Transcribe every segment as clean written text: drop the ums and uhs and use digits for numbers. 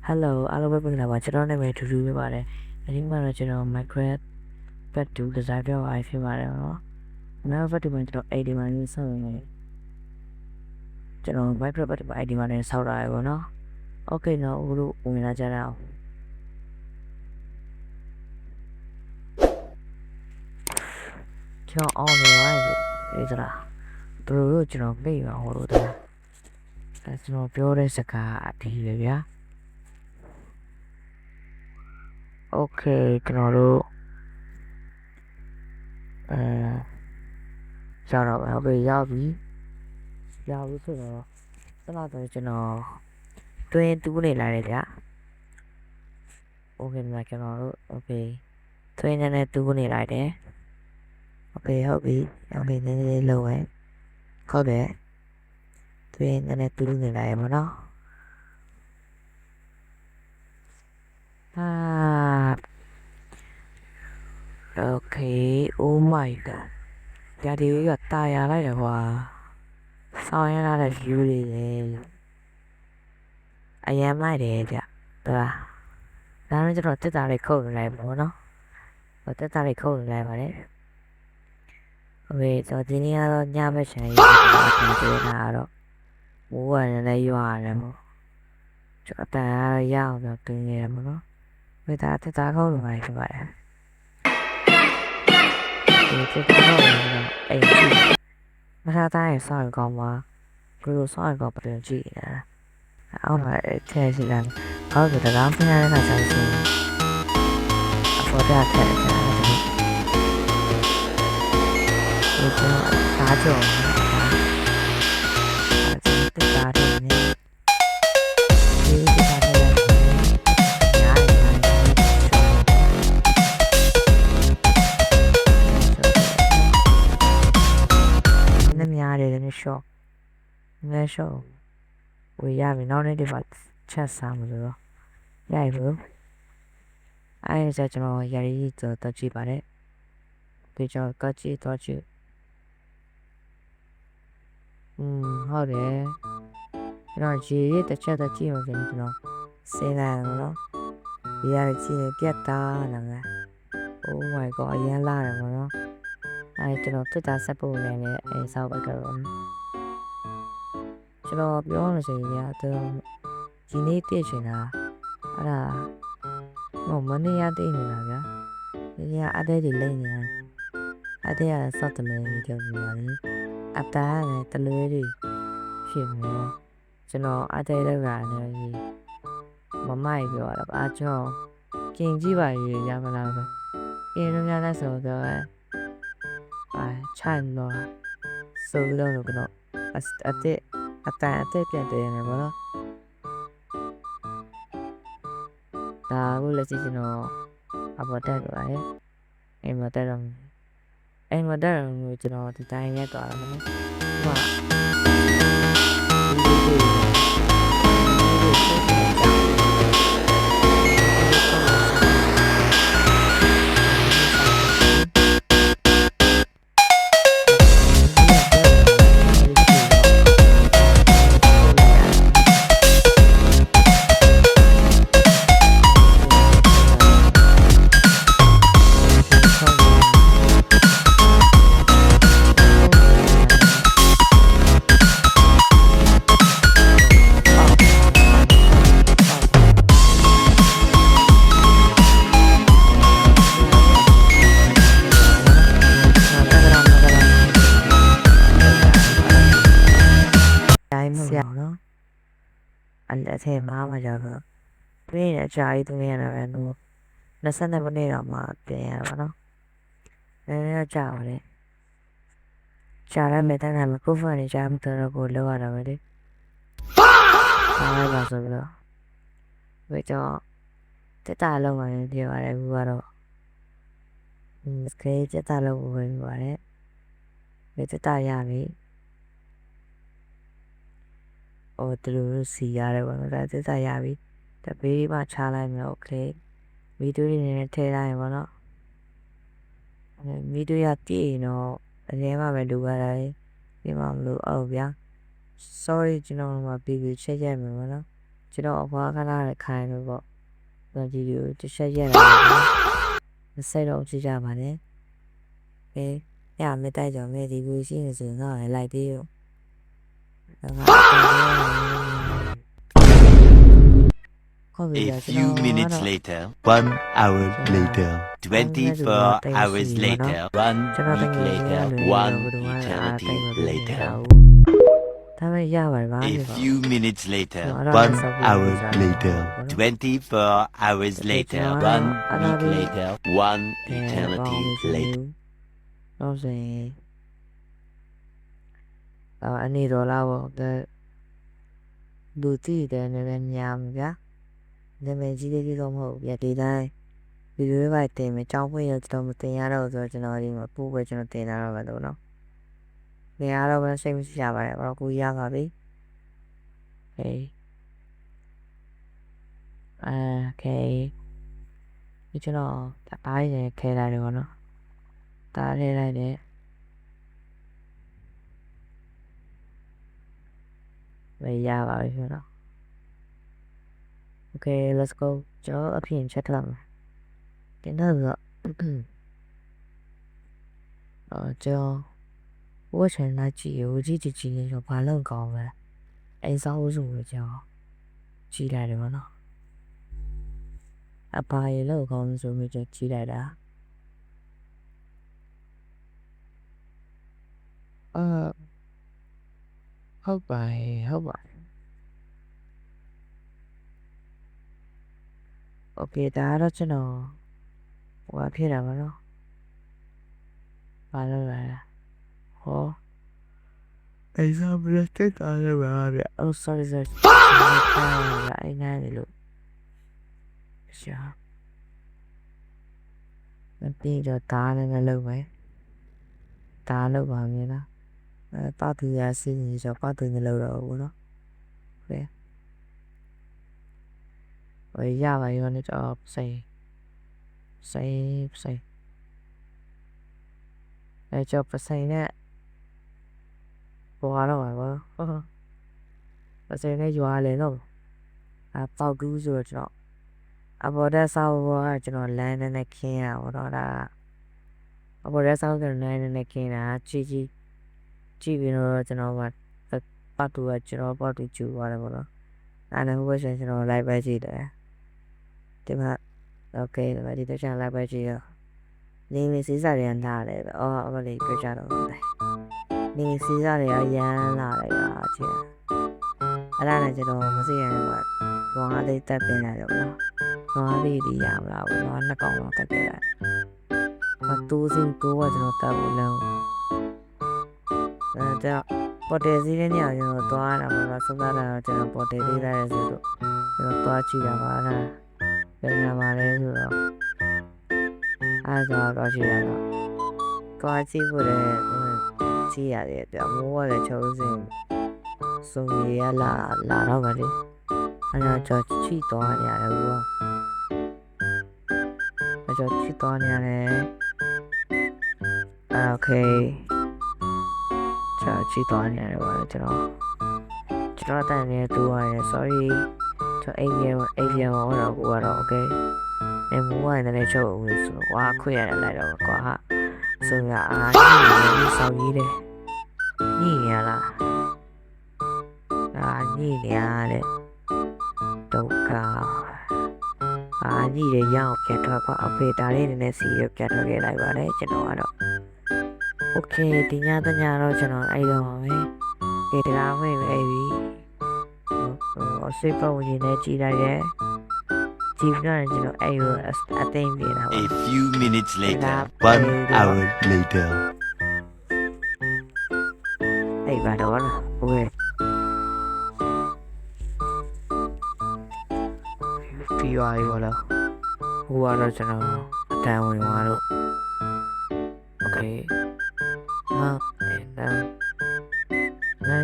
Hello အားလုံးပဲမင်္ဂလာပါကျွန်တော်နာမည်ထူးထူးပဲပါတယ်ဒီမှာတော့ကျွန်တော် Minecraft Part 2 design ပြောပါဖြစ်ပါတယ်နော် Minecraft မှာကျွန်တော် ID မှာနေဆောက်နေတယ်ကျွန်တော် Minecraft Part မှာ ID မှာနေဆောက်တာရယ်ပေါ့နော် Okay နော်ဦးတို့ဝင်လာကြရအောင်ကျွန်တော်အောင်နေပါပြီဒီစလားသူတို့ကျွန်တော်ပြေးပါဟောလို့တဲ့အဲကျွန်တော်ပြောတဲ့စကားအဒီလေဗျာ Okay ကျွန်တော်တို့ရောက်တော့ဟုတ်ပြီရောက်ပြီဆိုတော့စတော့ကျွန်တော်တွင်းတူးနေလာတယ်ဗျာ Okay မှာကျွန်တော်တို့ Okay တွင်းနဲ့တူးနေလိုက်တယ် Okay ဟုတ်ပြီ Okay နည်းနည်းလုံးဝဟုတ်တယ်တွင်းနဲ့တူးနေလိုက်ရမနော်Okay oh my god ကြဒီကတာယာလိုက်တယ်ကွာဆောင်းရလာတဲ့ view လေးလေအယမ်းလိုက်တယ်ဗျဟုတ်လားဒါနဲ့ကျွန်တော်တက်တာလေးခုတ်လိုက်ပါတော့တက်တာလေးခုတ်လိုက်ပါတယ်Okay ဆိုတော့ဒီနေ့ကတော့ညဘက်ဆိုင်ရေးပြန်နေတာတော့မိုးကလည်းရွာတယ်မို့ကျွန်တော်အတန်ရအောင်တော့တွင်းနေတယ်မို့နော်ဝေးသားတက်တာခုတ်လို့ပါဖြစ်ပါတယ်ဒီတက်တာခုတ်လို့အိမ်ကြည့်မထားတိုင်းဆောင်းကောင်းပါဘယ်လိုဆောင်းကောင်းပြန်ကြည့်နေတာအောက်မှာထဲစီလာဟောဆိုတော့ဖျားရတာဆိုင်စီအပေါ်တက်ထက်တာဒီတော့ဒါကြောင့်တက်တာတယ်နေဒီတက်တာတယ်ညာနေများတယ်နေရှော့နေရှော့ဝေးရပြီနောက်နေ့ဒီမှာချက်စားမလို့ရိုက်ဘူးအဲဒါကျွန်တော်ရည်ရည်တော့ကြည့်ပါတယ်ဒီကြောင့်ကကြည့်တော့ကြည့်ဟုတ်တယ်ကျွန်တော်ရည်ရည်တစ်ချက်တော့ကြည့်အောင်ကျွန်တော်စေးလိုက်အောင်နော်ဒီရည်ကြည့်ပြတ်တာလား Oh my god အရင်လာတယ်မနော်အဲကျွန်တော်တက်တာဆက်ဖို့လည်းအဲဆောက်ပဲကြတော့ကျွန်တော်ပြောလို့ဆိုရင်တော့ဒီနေ့ပြည့်ချင်တာအဲ့ဒါဟိုမနေ့ရသိနေတာဗျာဒီနေ့အတဲ့တွေလိမ့်နေတာအတဲ့ရစောက်တယ်လို့ပြောပြပါလေအတားနဲ့တလွဲတွေဖြစ်နေကျွန်တော်အတဲ့လောက်ကနေမမိုက်ပြောတာပါကျွန်တော်ကျင်ကြည့်ပါရရမလားဆိုအင်းတို့များလဲဆိုတော့ချန်တော့ဆိုလို့ကတော့အတဲ့ပြန်တယ်နေပါတော့ဒါကိုလက်ရှိကျွန်တော်အပေါ်တက်သွားတယ်အိမ်မတက်တော့ကျွန်တော်ဒီတိုင်းရက်သွားတာမနော်အထက်မှာမှကြတော့တွင်းနဲ့အကြာကြီးတွင်းရတာပဲလို့20မိနစ်တော့မှပြင်ရပါတော့နည်းနည်းကြာပါလေကြာရမယ်တန်းတာမကိုဖန်နေကြာမှတော့ကိုလောက်ရတာပဲလေအားပါဆိုတော့ဝေတော့တက်တာလုံးပါရင်ပြောရတယ်ဘူးကတော့စကေးတက်တာလုံးဝင်ပါတယ်ဝေတက်တာရပြီသူတို့စီရတယ်ပေါ့နော်ဒါသက်သာရပြီတပေးမှချလိုက်မယ်โอเคမီတူတွေနဲ့ထည့်လိုက်ရင်ပေါ့နော်မီတူရပြည့်ရင်တော့အရင်မှပဲလိုရတာဒီမှာမလို့ဗျာ sorry ကျွန်တော်တို့မှာပြီးချက်ရိုက်မယ်ပေါ့နော် ကျွန်တော်အဖွားခဏလည်းခိုင်းလို့ပေါ့ဒီလိုတစ်ချက်ရက်လာမစိတ်တော့ကြည့်ကြပါနဲ့ရမတိုက်ကြောင့်မဲဒီကိုရှိနေဆိုတော့လိုက်သေးရောA few minutes later, 1 hour later, 24 hours later, 1 week later, 1 eternity later. ဒါပဲရပါပါ A few minutes later, 1 hour later, 24 hours later, 1 week later, 1 eternity later. တော့ဆိုရင်အနေတော်လာပေါ့လူတီးတယ်လည်းညာမှာဗျာနာမည်ကြီးလေးတော့မဟုတ်ဘူးဒီတိုင်းဗီဒီယိုပဲတင်မယ်ကြောင်းဖွင့်ရတော့မတင်ရတော့ဆိုတော့ကျွန်တော်ဒီမှာပို့ပဲကျွန်တော်တင်လာတော့ပါတော့နော်နေရာတော့ပဲစိတ်မရှိကြပါနဲ့တော့ကိုရပါပြီโอเคဒီကျွန်တော်အားရခဲလိုက်တယ်ပေါ့နော်တားလေးလိုက်တယ်မရပါဘူးဆိုတော့ Okay let's go ကျွန်တော်အပြင်ချက်ထားမှာတင်တော့ကျွန်တော်ဝှက်ချင်လာကြည့်ရကြည့်နေတော့ဘာလို့ကောင်းလဲအိမ်ဆောင်စုကိုကျွန်တော်ကြည့်လိုက်တယ်ပေါ့နော်အပါရလို့ကောင်းဆိုပြီးကြည့်လိုက်တာဟုတ်ပါโอเคဒါတော့ကျွန်တော်ဟိုဖြစ်တာပါနော်ဘာလို့လဲဟောအိမ်ဆောင်ပြီးတက်တာလည်းပါဗျ Oh sorry အိမ်ငန်းလို့ရှာမပြီးတော့ဒါလည်းမလုပ်မယ်ဒါလုပ်ပါမယ်လားပတ်သူရစီနေဆိုပတ်သူမလုပ်တော့ဘူးနော်โอเคရပါရောနဲ့တော့စိတ်ကျော်ပစိန်နဲ့ပေါ်တော့ပါဘောပစိန်နဲ့ရွာလေတော့ပေါက်တူးဆိုတော့ကျွန်တော်အပေါ်တဲ့ဆောက်ဘောကကျွန်တော်လမ်းနဲ့ခင်းရတော့ဒါအပေါ်တဲ့ဆောက်ကလမ်းနဲ့ခင်းတာကြည့်ပြီးတော့ကျွန်တော်ပတ်တူကကျွန်တော်ပတ်တူကျူသွားတယ်ပေါ့နော်အဲ့ဒါဟိုဘက်ကျွန်တော်လိုက်ပဲကြည့်တယ်ဒီမှာโอเคဒီတော့ကျွန်တော်လိုက်ပဲကြည့်ရောနေမစီးစားရန်လာတယ်အမလေးကြကြတော့နေစီးစားရရန်လာတယ်ဟာချင်အဲ့ဒါနဲ့ကျွန်တော်မစီးရန်ကဘောဟာလေးတက်ပင်းလာတယ်ပေါ့နော်ဘောဟာလေးဒီရမလားဘောဟာနှစ်ကောင်တော့တက်ခဲ့တယ်တူးစင်တူးကကျွန်တော်တက်ဖို့လုံးတော့ပေါ်တယ်စီးတဲ့ညကျွန်တော်သွားတာပေါ့နော်စကားလာတော့ကျွန်တော်ပေါ်တယ်လေးလိုက်ရဆိုတော့ကျွန်တော်သွားကြည့်တာပါလားပြန်လာပါလေဆိုတော့အားတော့ကြည့်ရတော့သွားကြည့်ဖို့လည်းကြည့်ရတယ်ပြမိုးကလည်းချုံစင်စုံရရလာတော့ပါလေအဲ့တော့ကျွန်တော်ချီသွားနေရတယ်ကွာအဲ့တော့ချီသွားနေရတယ်โอเคချီသွားနေရတယ်ကွာကျွန်တော်တန်နေတူရတယ် sorry ကျွန်တော်အိမ်ပြန်တော့ကိုကတော့ okay နေမိုးကနေလည်းချုပ်ဦးဆိုတော့ကွာခွေရတယ်လိုက်တော့ကွာဟာဆိုရညီဆောက်ရေးတယ်ညီရလားညီနေရတဲ့ဒုက္ခညီရရောက်ပြတ်တော့ပါအဖေဒါလေးနည်းနည်းစီရပြတ်တော့ခဲ့လိုက်ပါတယ်ကျွန်တော်ကတော့ okay ဒီညတညတော့ကျွန်တော်အဲ့တော့ပဲတရားဝင်ပဲပြီစိတ်ပေါ်ဝင်နေကြည့်လိုက်ရဲ့ကြည့်ပြန်ကျွန်တော်အဲ့လိုအသိမြင်တာပါ A few minutes later, 1 hour later. အဲ့ပါတော့လားโอเคပြီးသွားပြီပေါ့လားဟိုကတော့ကျွန်တော်အတန်းဝင်သွားတော့ okay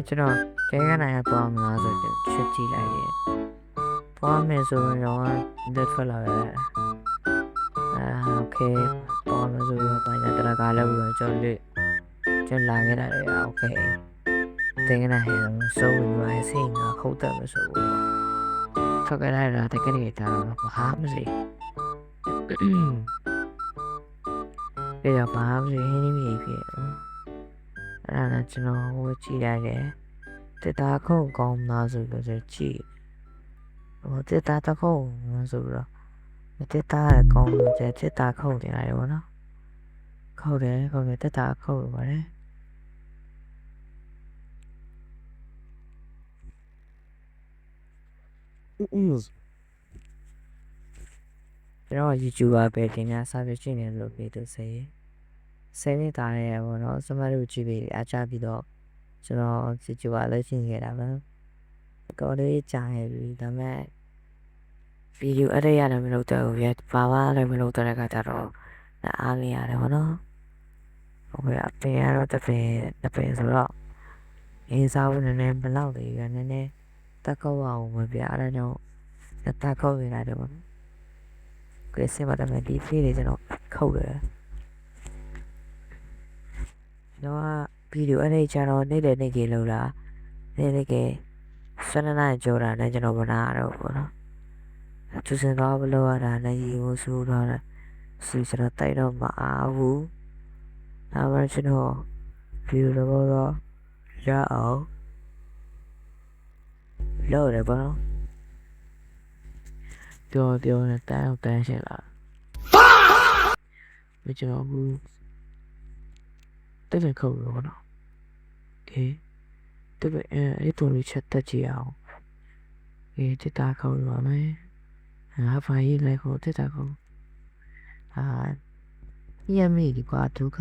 ကျွန်တော်တဲကနိုင်ရသွားမလားဆိုတော့ချက်ကြည့်လိုက်တယ်သွားမယ်ဆိုရင်တော့လက်ထွက်လာတယ်โอเคသွားမယ်ဆိုတော့ပိုင်းတရကားလောက်ပြီးတော့ကျွန်လာခဲ့တာလေโอเคတဲကနိုင်ရဆုံးပြီးပါစေငါခုတ်တယ်မဆိုဘူး ထွက်ခဲ့လိုက်တာတကယ်ကြီးတာတော့မဟာမစီပြေတော့ဘာမှမစီဟင်းနေပြီဖြစ်အဲ့ဒါနဲ့ကျွန်တော်ဟိုကြည့်လိုက်တယ်တက်တာခုံကောင်းလားဆိုတော့ကြည့်ဟိုတက်တာတခုံဆိုတော့တက်တာကောင်းလို့တက်တာခုံတင်လိုက်ရောနော်ခုံတယ်တက်တာခုံပါတယ်ကျွန်တော် YouTuber ပဲတင်ညာစာပြည့်နေလို့ပြီးသူစေ10နှစ်သားရဲပေါ့နော်စမတို့ကြည့်ပြီးအားချပြီးတော့ကျွန်တော် YouTuber လည်းရှင်းခဲ့တာပဲကောလေးကြာနေပြီဒါပေမဲ့ဗီဒီယိုအဲ့ဒါရတယ်မလုပ်တော့ဘူးရဲ့ဘာလည်းမလုပ်တော့တဲ့ခါကျတော့အားလေးရတယ်ပေါ့နော်ဟိုကအပင်ကတော့တပင်ဆိုတော့အင်းစားဖို့နည်းနည်းမလောက်သေးဘူးနည်းနည်းတက်ကောက်အောင်မပြအဲ့ဒါကြောင့်တက်ကောက်နေရတယ်ပေါ့နော်ကဲစမတယ်ဒီဖေးလေးကျွန်တော်ခုတ်တယ်တော့ဗီဒီယိုအဲ့ဒီကျတော့နေတဲ့နေကြီးလောက်လာနေက12နာရီကျော်တာနဲ့ကျွန်တော်မနာတော့ဘူးနော်သူစင်တော့ဘလို့ရတာလည်းရေကိုစူးတော့စီစတော့တိုက်တော့မအားဘူးဒါမှကျွန်တော်ဗီဒီယိုတော့ရအောင်လို့ရပါတော့ပြောနေတန်းရှင်လာမကျွန်တော်ဘူးတက်ခုတ်ရောနော်โอเคတက်အဲ့တူလေးချက်တက်ကြည့်အောင်တက်တာခုတ်ရောမယ်ငါဖိုင်ရေးလိုက်ကိုတက်တာခုတ်ညမိဒီကွာဒုက္ခ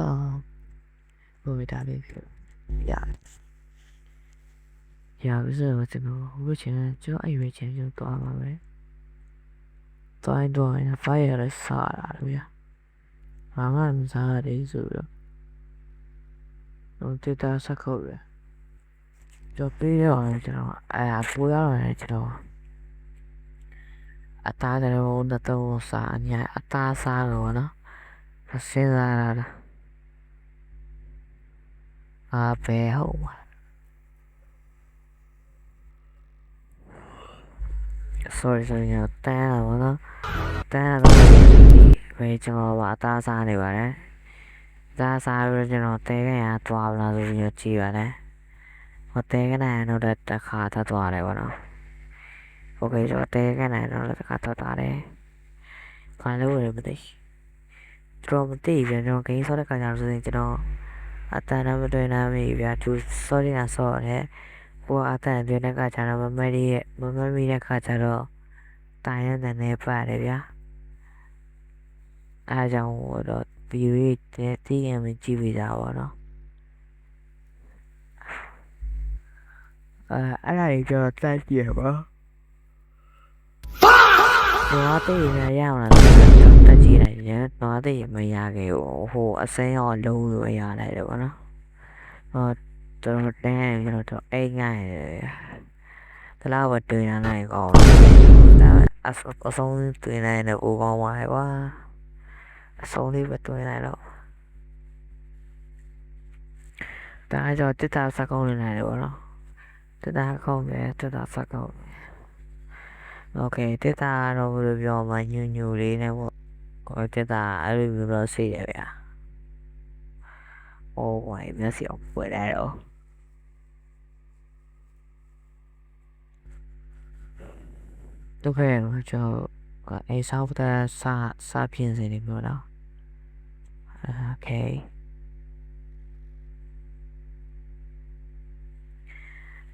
ဘယ်တာလေးရ不是我这个我前就一月前就多嘛呗多发现了啥啦对呀慢慢啥的是不是我对他啥口味就比较完知道吗哎呀不要了知道吗打的我那都啥你还打啥了呢他现在了背后嘛sorry တန်းလာပါတော့တန်းလာတော့ပဲကျွန်တော်ပါအသားစားနေပါတယ်သားစားပြီးကျွန်တော်တဲကန်ရသွားလာလို့ညကြည့်ပါတယ်ဟိုတဲကန်ရတော့တခါထသွားတယ်ပေါ့နော်โอเคကျွန်တော်တဲကန်ရတော့တခါထသွားတယ်ဘာလို့လဲမသိကျွန်တော်မသိပြန်ကျွန်တော်ဂိမ်းဆော့တဲ့ခါကျတော့ဆိုရင်ကျွန်တော်အတန်းနဲ့မတွေ့နိုင်ပြီဗျာသူဆော့နေတာဆော့တယ်ဟိုအတန်းတွေ့တဲ့ခါကျတော့မမီတဲ့ခါကျတော့တာရတဲ့နေပါတယ်ဗျာအားကြောင့်တော့ဗီဒီယိုတဲ့တီးရင်မကြည့်ပြကြပါတော့အဲ့ဒါကြီးကျွန်တော်တက်ကြည့်ရပါတော့တေးရရအောင်လားတက်ကြည့်လိုက်ရင်တော့တေးမရခဲ့ဘူးဟိုအစင်းရောလုံးလို့ရလိုက်တယ်ပေါ့နော်ဟိုတော့တန်းကျွန်တော်အိမ်ငိုင်းတလားဝတ်တွေ့ရနိုင်ကောင်းဒါအဆုံးတွေ့နိုင်တဲ့အိုးကောင်းပါကွာအဆုံးလေးပဲတွေ့နိုင်တော့ဒါကြောင့်တက်တာစကောင်းနေတယ်ပေါ့နော်တက်တာကောင်းတယ်တက်တာစကောင်းโอเคတက်တာတော့ဘယ်လိုပြောမှညူလေးနဲ့ပေါ့ကိုတက်တာအဲ့လိုမျိုးတော့စိတ်ရဗျာโอ้ยမျက်စိအောင်ပွက်တယ်တော့都可以了，就差不多啥片子里面了。OK。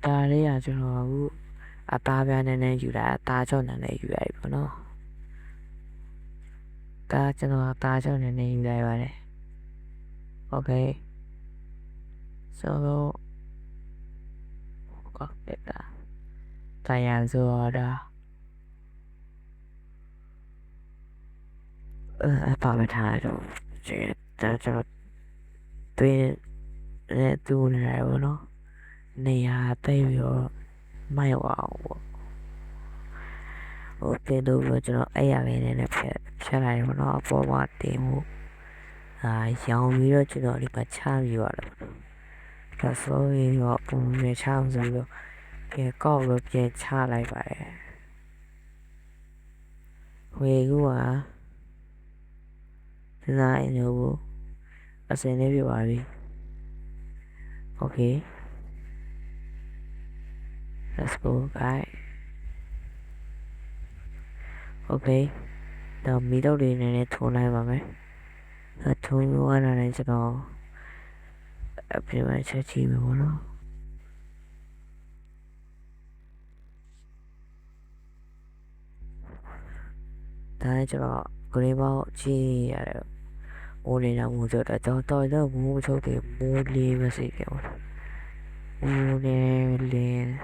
ဒါလေးကကျွန်တော်အခုအသားပြားနည်းနည်းယူတာအသားကြောင့်နည်းနည်းယူလိုက်ပြီပေါ့နော်ဒါကျွန်တော်အသားကြောင့်နည်းနည်းယူလိုက်ပါတယ် Okay so ကောက်တက်တာတရားဆိုတာပါမထားတော့ကျွန်တော်တွေ့နေတူနေတယ်ဘောနော်နေရာတိတ်ပြီးတော့မိုက်သွားအောင်ပေါ့ဟိုတင်လို့ကျွန်တော်အဲ့ရလေးနဲ့ဖြတ်လိုက်တယ်ဘောနော်အပေါ်မှာတင်မှုရောင်ပြီးတော့ကျွန်တော်ဒီမှာချပြီးရတယ်ပေါ့ဒါဆိုရင်တော့ပုံမြင်ချအောင်ဆိုပြီးတော့ပြန်ကောက်လို့ပြန်ချလိုက်ပါတယ် We go are nine no as in everybody. Okay. Let's go guys. Okay. The middle in it to nine a 2 1 and it's all pretty much achievable. That's all. Green ball, gee, only now was it. I thought I love more so the more leave a second. Only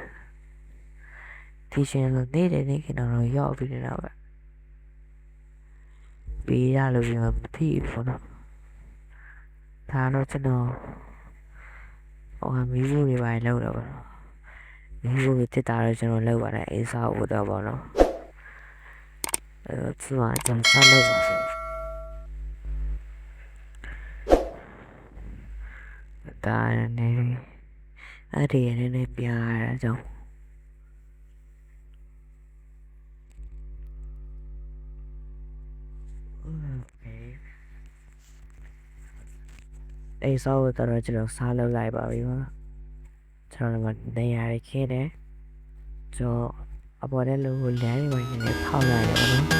teaching the day naked on a yacht in our be allowing a people. Tano to know. Oh, I'm usually by load over. Usually, the direction on low and is out with a bottle. That's why I'm ta này ở thì này bia rồi đây sau tao rồi được xa lâu lại bảo đi mà cho là mình đây ai kia đấy cho ở bên đây luôn để mình này thao lại nữa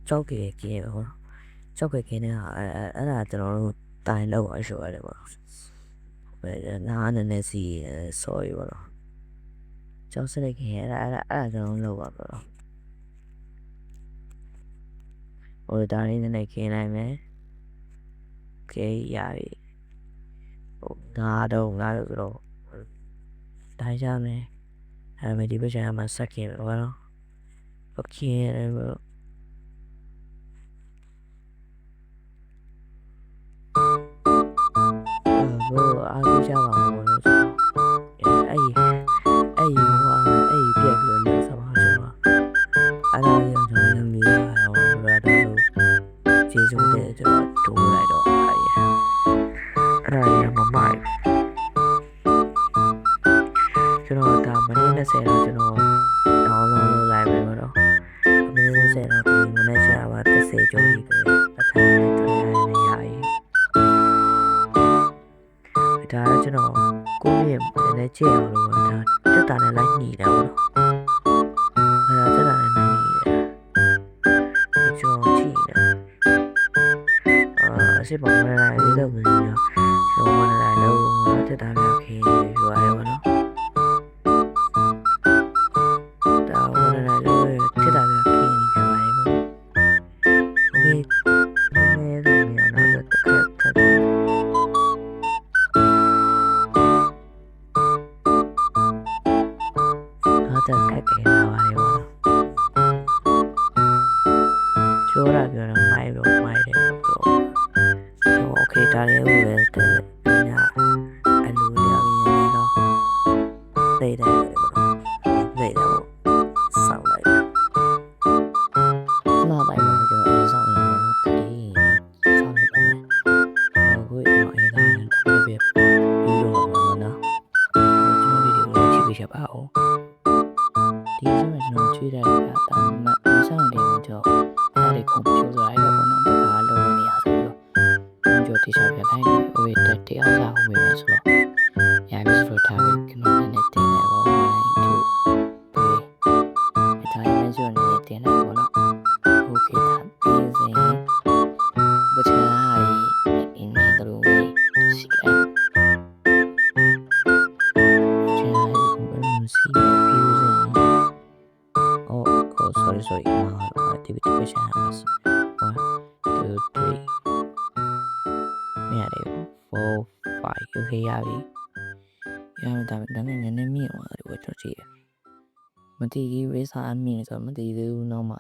cháu kia đó cháu kia này ở là cho nó tài đâu ở sửa đấy mà vậy nó nên gì soi vào đó cháu sẽ đây kia là cho nó lâu vào đó rồi ta đi này kia này mấy cái dài ngã đâu rồi tại sao này mày đi bây giờ mà sao kia vào đó ok này ai biết sao mà ai hoa ai biết được liệu sao mà chưa ai đâu giờ cho nên đi vào đâu chỉ dùng để cho đủ lại đó ai mà mãi cho nó ta mà nên nó sẽ cho nó lại về đó nên nó sẽ nó thì nó sẽ và ta sẽ cho đi cái thay này ta cho nó cố niệm để nó treo luôn ta tất cả này lấy nhỉ đâu đó hay là tất cả này để cho chị nữa sẽ bỏ này lại đi đâu rồi rồi mà lại đâu tất cả là khi rồi đâu đó tao này lại đâu tất cả là khi như vậy ok nghe rồi mình nói được thật tất cả cái nào ai mà chỗ là cái là máy đấy ok ta đều về từ nhà anh luôn đeo như này đó đây đâu sau lại nó lại mà cho nó sau là nó đi sau này bạn này với mọi người ta không có việc đi đồ mà nó cho video nó chỉ bị chập ảo thì sẽ phải nó truy ra cả tầm nó sao để mình cho ta để cùng chiếu giải được nó tất cả lâu này à rồi mình cho thì sao việc hay này ôi thật thì áo ra không về rồi nhà biết rồi ta biết cái nó này tiền này vào này thì người ta bây giờ này tiền này của nó ok thật easy division as 1 2 3 mẹ đấy 4 5 ok ya đi ya mình ta đánh này nên miệng mà được cho chị mà thì cái với sao ăn miệng rồi mà thì nó mà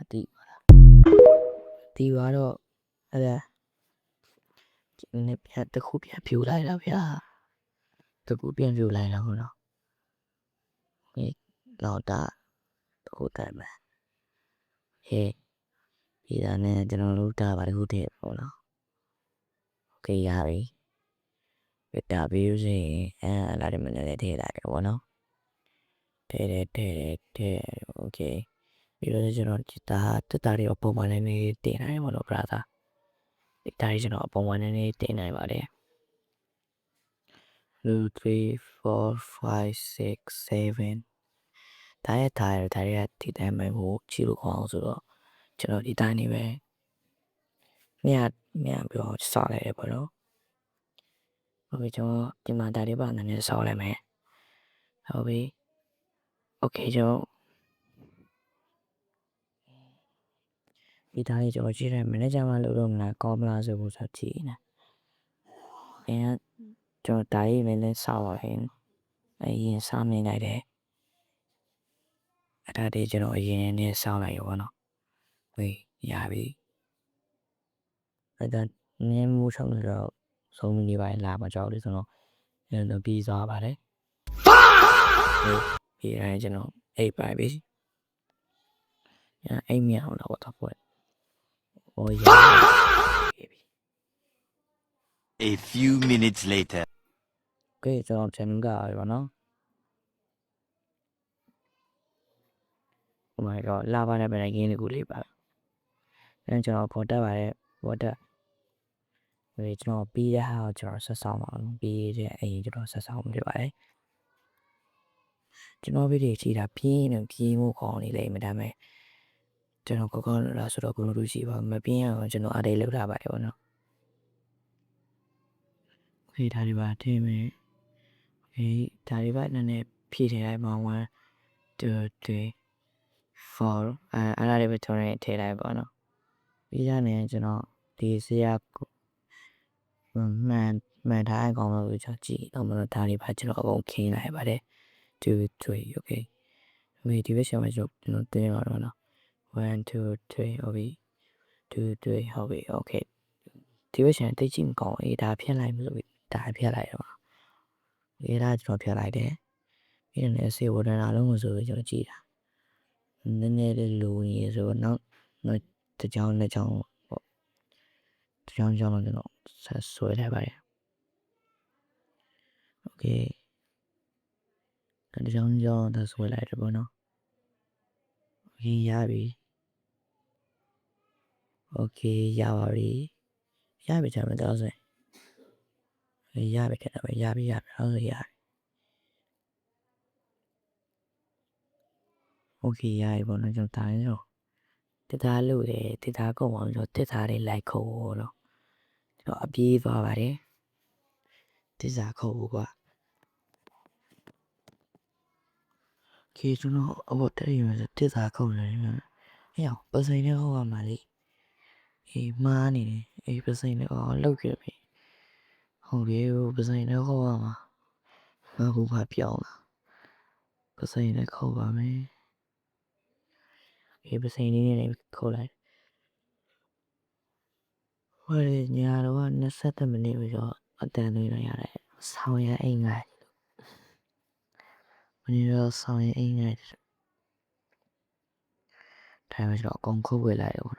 thì vào đó là nè tự khu biệt phiêu lại đâu ya tự khu biệt phiêu lại đâu nó nó ta khu tại mà he thì là nè cho nó lúc ta vào khu thiệt của nó ok ya đi cái ta biểu gì là để mình lại thế lại của nó thế ok bây giờ cho nó chỉ ta tất cả đều bộ mà này tiền này mà nó ra ta ta cho nó bộ mà này tiền này vào đây 2 3 4 5 6 7 다이어트 다이어트 때문에 뭐 치료 광수로 저러 이 단위 왜 미안 뭐 싸래 버려 거기 저 이만 다리 반은 싸래 매 거기 오케이 저 이 다리 저 지래 매니저만 로롱나 거블라서 보사치나 저 다리 매는 싸워해 이 싸움이 나래 다리 저 얘네 싸워요 너 왜 야비 일단 내 무상으로 소문이 많이 나봐 저 그래서 nó bị gió vào đấy thì này cho nó ê bài biết em mèo nó có thật vậy ôi A few minutes later. cái cho nó xem gà và nó oh my god lava này bên này kia cũng lấy bảo nên cho nó phốt bài phốt rồi cho nó bi ra how cho nó sẽ xong mà bi ra ấy cho nó sẽ xong như vậy cho nó biết gì chỉ là pi nữa pi mua con này lấy mà đam mê cho nó có con là số đó cũng đủ gì mà pi cho nó ở đây lấy ra vậy nó khi thay đi bà thêm ấy cái thay đi bà này pi thì lại mong mà từ từ for anh lại bị thôi này thay lại bọn nó bây giờ này cho nó thì sẽ mà thay còn là cho chị nó mà thay đi bà cho nó ok lại bà đấy từ từ ok vì thì bây giờ mà chụp nó tên rồi nó 1 2 3 ok 2 3 ok thì bây giờ tới chim còn ấy đã phiền lại rồi đã phiền lại rồi ấy đã cho nó phiền lại đấy cái này sẽ vô đây nào rồi cho chị đã nên nghe được lùi rồi nó cho nó sẽ xuôi lại vậy ok nó cho nó xuôi lại rồi nó ok ya bị ok ya bị chả mình đâu rồi ya bị cái nào ya bị rồi ya ok ya bọn nó trong tay rồi tiếp theo lưu để tiếp theo câu hỏi rồi tiếp theo để lại khẩu nó bị vào vậy tiếp theo khẩu quá khi chúng nó ở một đây mà tiếp theo khẩu này mà hiểu bây giờ nó không mà đi thì ma này bây giờ nó có lâu kiểu này không biết bây giờ nó không mà nó cũng phải biểu mà bây giờ nó không vào mấy bây giờ này khẩu lại vậy nhà đó nó sẽ tầm này bây giờ ở đây nơi này là sao ya anh này bây giờ sao ya anh này thay mà cho con khâu về lại rồi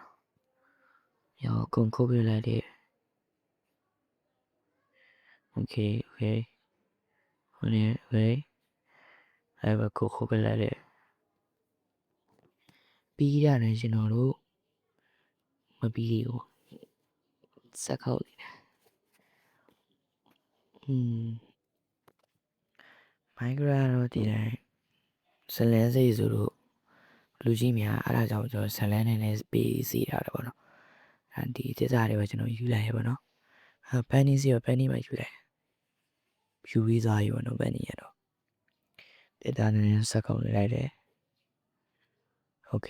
giờ con khâu về lại đi ok hay và cô khâu về lại đi pi ra này chỉ nó luôn mà pi đi sẽ khâu máy ra rồi thì này sẽ lấy gì rồiလူကြီးများအဲ့ဒါကြောင့်ကျွန်တော်ဇလန်းနဲ့ပေးစီတာတော့ဗောနော်ဒီသစ္စာတွေပဲကျွန်တော်ယူလိုက်ရပါတော့ဘန်နီစီရောဘန်နီမှာယူလိုက်ယူပြီးသွားပြီဗောနော်ဘန်နီရတော့ဒေတာနဲ့စက်ကောင်လိုက်တယ်โอเค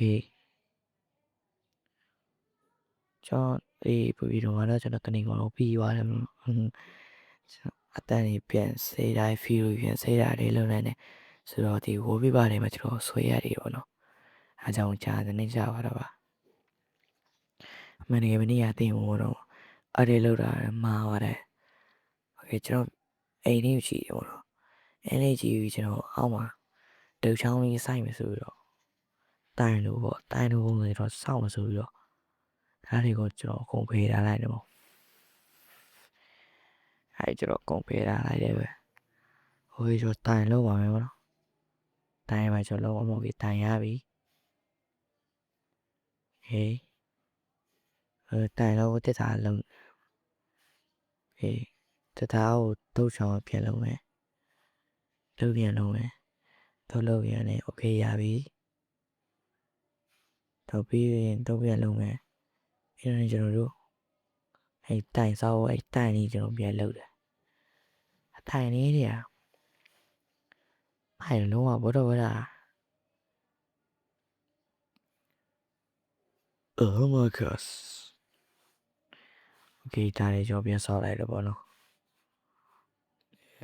cho đi bởi đồ đó cho nó cái này nó pi quá là à ta này biển xây ra phiêu biển xây ra đấy lâu này này sau đó thì vô bị ba này mà cho xoay ra đi nó à chồng cha thì nên sao đó ba mình cái bên này thì mua nó ở đây lâu rồi mà ở đây cái cho ai này chỉ nó ai này chỉ cho nó ao mà từ trong đi sai mà sửa rồi tai nó người nó sau mà sửa rồi thế thì có cho không phải ra lại được không hãy cho nó không phải ra lại được ôi cho tai lâu vào mày nó tai mà cho lâu một cái tai á bị thế tai lâu thế thà lần thế thế thao tôi cho biển lâu mày lâu biển lâu mày tôi lâu biển này ok ya bị tôi biển lâu mày cái này cho nó đúng hay tai sau ấy tai này cho nó biển lâu đấy tai này thì à phải đúng không bố đâu là oh my gosh ok tai này cho biển sau lại được bao nó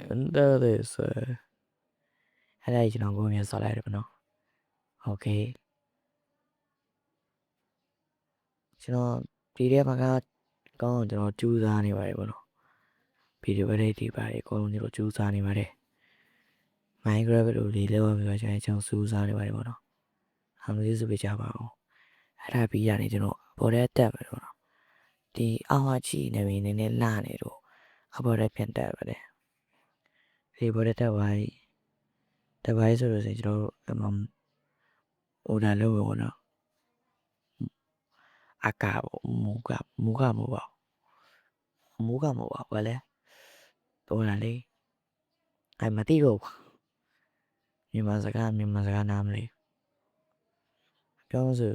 under this ở đây cho nó có biển sau lại được bao nó ok cho nó đi đẹp mà con cho nó chui ra này vậy bao nó video ở đây thì bài con cho nó chui ra này vậy Minecraft đồ đi lâu rồi cho nên trong su ra này vậy bao nó हम लोग इसे बेचा पाओ अरे अभी जाने जो बोले तब बरो ती आवाज़ी नवीन ने लाने रो अब बोले पेंटर बरे ती बोले तब भाई सो से जो हम उड़ा लो वो ना आका मुगा वाले तो ना ले आई मती रो मी मज़ा नाम ले क्यों से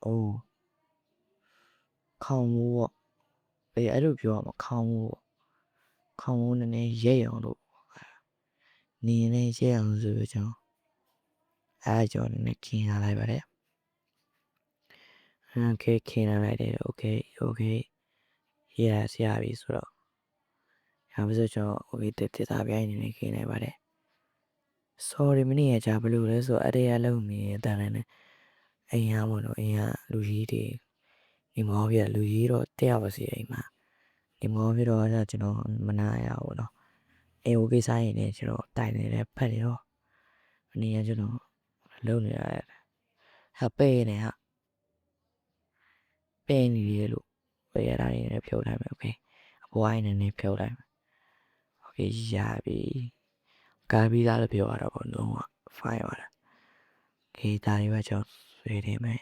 ओ खाऊं पे ऐलो क्यों हम खाऊं ने ये यार रो नी ने ये यार से बेचा आज जो ने किया लाइव बरे okay किया लाइव दे okay yes या भी सुरो यहाँ पे जो ओके ते ताबी आई नहीं किया बरे sorry मनी है जा बलू रे सो अरे यार लो मी दाने ने यहाँ बोलो यहाँ लुजी थे निमाव या लुजी रो ते आवश्य है इमा निमाव रो आजा चलो मनाया हो नो ओके साइन ने चलो ताई ने रे पहले रो नहीं है चलो लो नहीं आया हाँ पे हाँ पे नहीं ये लो पे यार आई ने प्योर टाइम ओके अब वाई ने प्योर टाइम ओके यार भी काफी ज़्यादा प्योर आ रहा बोलो फाइन वाला कि तारी बचाओ फिर में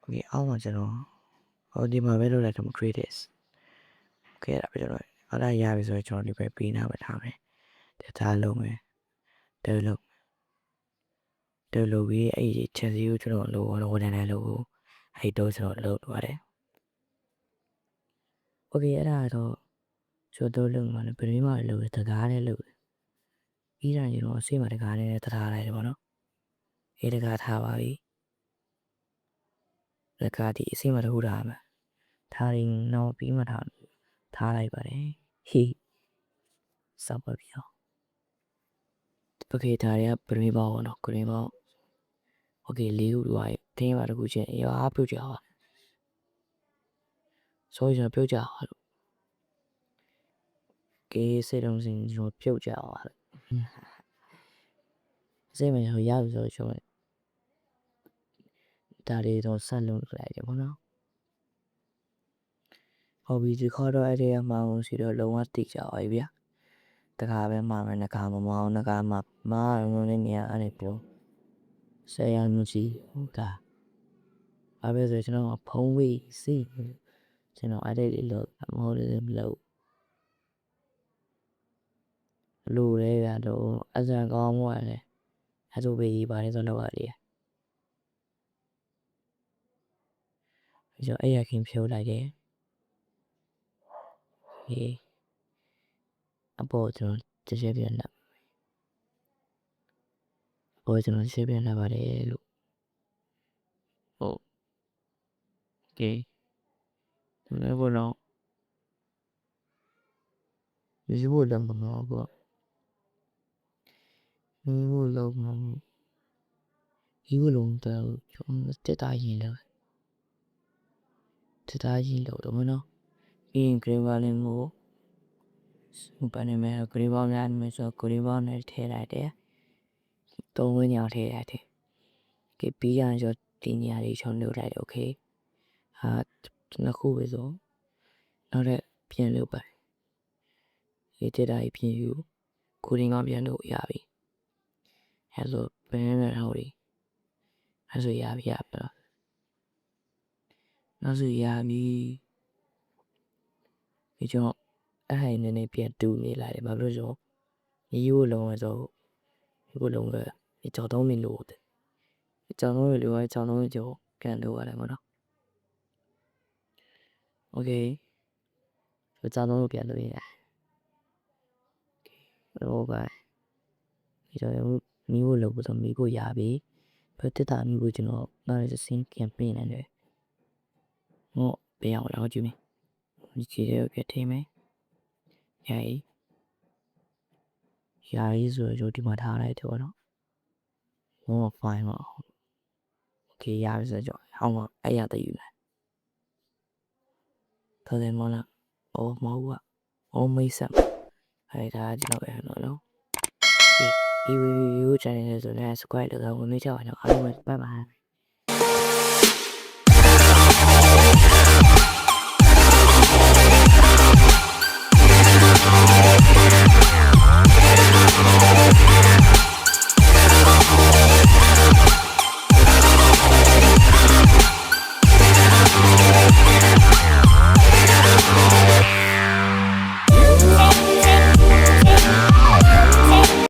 ओके आओ मत चलो और दिमाग में लो लाइट हम क्रिएटर्स ओके अब चलो अरे यार भी सोच चलो डिपेंड पीना बैठा में ते तालों में ते लोग भी ऐसे चीज़ चलो लोग ने लोग hay tôi sẽ lượt vào đấy ok ra thôi cho tôi lưng mà bên mà lượt thật gà này lượt ý là gì nó xí mà thật gà này thật thà này được nó ý thật gà thà vào ý thật gà thì xí mà thu đà mà thà thì nó bí mà thà này vào đấy hi sao bởi vì ok thà đấy bên bao nó bên bao ok liu rồi thế mà được chuyện yêu áp biểu trả所以就表價嘅四種性就表價所以咪去有咗做嘅，但係都新路嚟嘅可能，我比住開到一啲貓時都老一啲就係邊，但係邊貓咪那個貓那個貓我哋呢啊你表，所以唔知㗎，阿邊就係我碰位先，就係我哋路冇哋路。路嘞个都一阵讲我嘞，还做背把你做老阿哩，就哎呀见票来嘅，诶，阿婆就这些边了，我就这边来把嘞路，哦， Okay. Level now. This is what I'm gonna go. You will love me. You will own the Tetahin. Tetahin, Domino. In Grivalin Mo. Superman, Grival and Mr. Grival and head idea. Don't win your head at it. Get beyond your lineage on the right, okay? Nó khu với gió nó lại biến lưu bài thì thế đại biến lưu cố định ngon biến lưu ya bị hay rồi bên này hậu đi hay rồi ya bị rồi nó rồi ya bị thì cho ai nên này biến tu này lại mà bây giờ yêu lòng rồi yêu lòng rồi thì cho tao mình lưu cho nó lưu cho nó cho cái lưu lại mà đó ok rồi cho nó biến lưu này rồi vậy thì rồi yêu lòng rồi mình có ya bị but the time we do not is the same campaign and nó béo là chứ mày chỉ là cái thế mấy cái rồi đi mà thà lại thôi đó nó phải mà cái ya bây giờ không mà ai ya tự này thôi thì mà là ô máu à ô mấy sắm hay là chỉ là cái nó đâu yêu trái này rồi là square được không mấy trò nó không bye bye